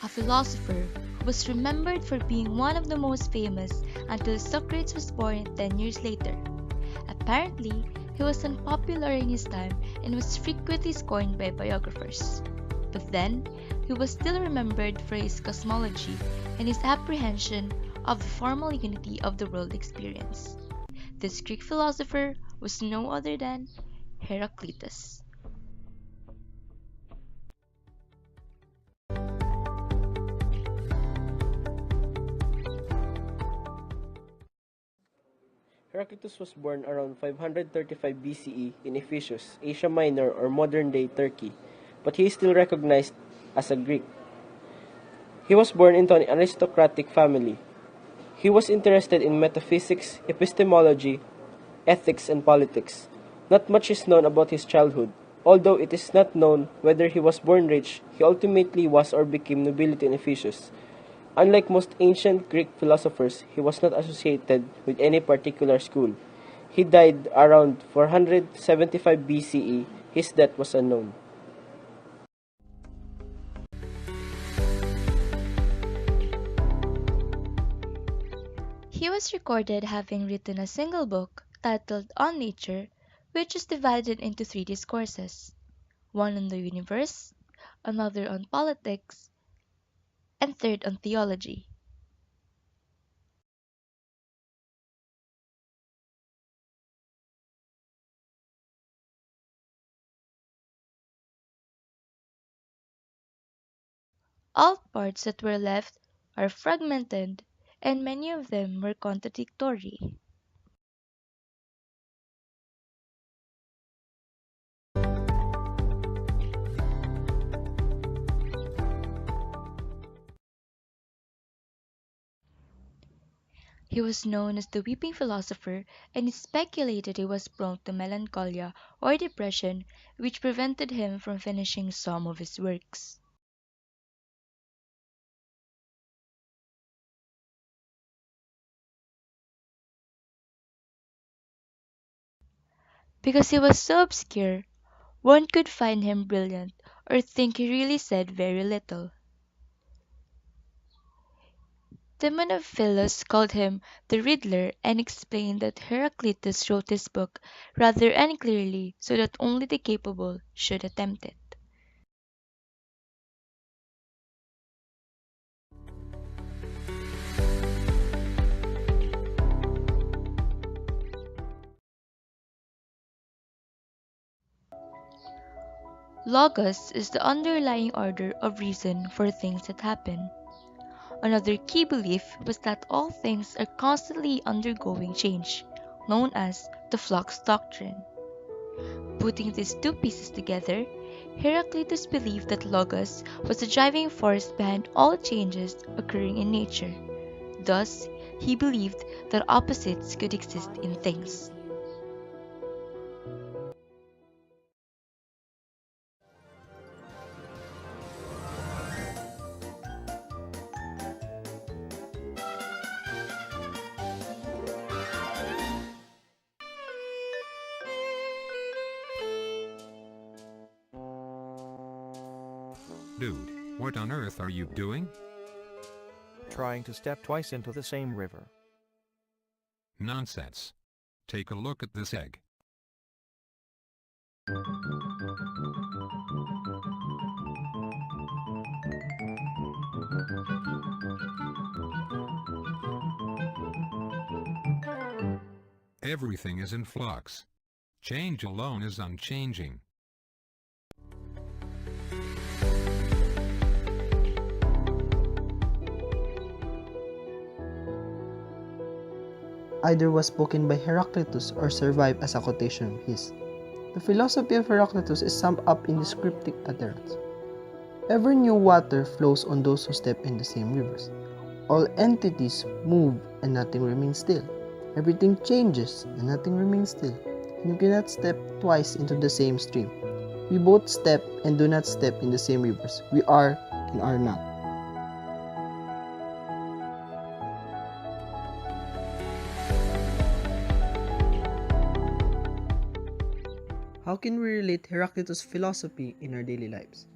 a philosopher who was remembered for being one of the most famous until Socrates was born 10 years later. Apparently, he was unpopular in his time and was frequently scorned by biographers. But then, he was still remembered for his cosmology and his apprehension of the formal unity of the world experience. This Greek philosopher was no other than Heraclitus. Heraclitus was born around 535 BCE in Ephesus, Asia Minor or modern-day Turkey, but he is still recognized as a Greek. He was born into an aristocratic family. He was interested in metaphysics, epistemology, ethics, and politics. Not much is known about his childhood. Although it is not known whether he was born rich, he ultimately was or became nobility in Ephesus. Unlike most ancient Greek philosophers, he was not associated with any particular school. He died around 475 BCE. His death was unknown. He was recorded having written a single book titled On Nature, which is divided into three discourses: one on the universe, another on politics, and third on theology. All parts that were left are fragmented, and many of them were contradictory. He was known as the weeping philosopher, and it is speculated he was prone to melancholia or depression, which prevented him from finishing some of his works. Because he was so obscure, one could find him brilliant or think he really said very little. Timon of Philos called him the Riddler and explained that Heraclitus wrote his book rather unclearly so that only the capable should attempt it. Logos is the underlying order of reason for things that happen. Another key belief was that all things are constantly undergoing change, known as the flux doctrine. Putting these two pieces together, Heraclitus believed that Logos was the driving force behind all changes occurring in nature. Thus, he believed that opposites could exist in things. Dude, what on earth are you doing? Trying to step twice into the same river. Nonsense. Take a look at this egg. Everything is in flux. Change alone is unchanging. Either was spoken by Heraclitus or survived as a quotation of his. The philosophy of Heraclitus is summed up in this cryptic utterance: ever new water flows on those who step in the same rivers. All entities move and nothing remains still. Everything changes and nothing remains still. And you cannot step twice into the same stream. We both step and do not step in the same rivers. We are and are not. How can we relate Heraclitus' philosophy in our daily lives?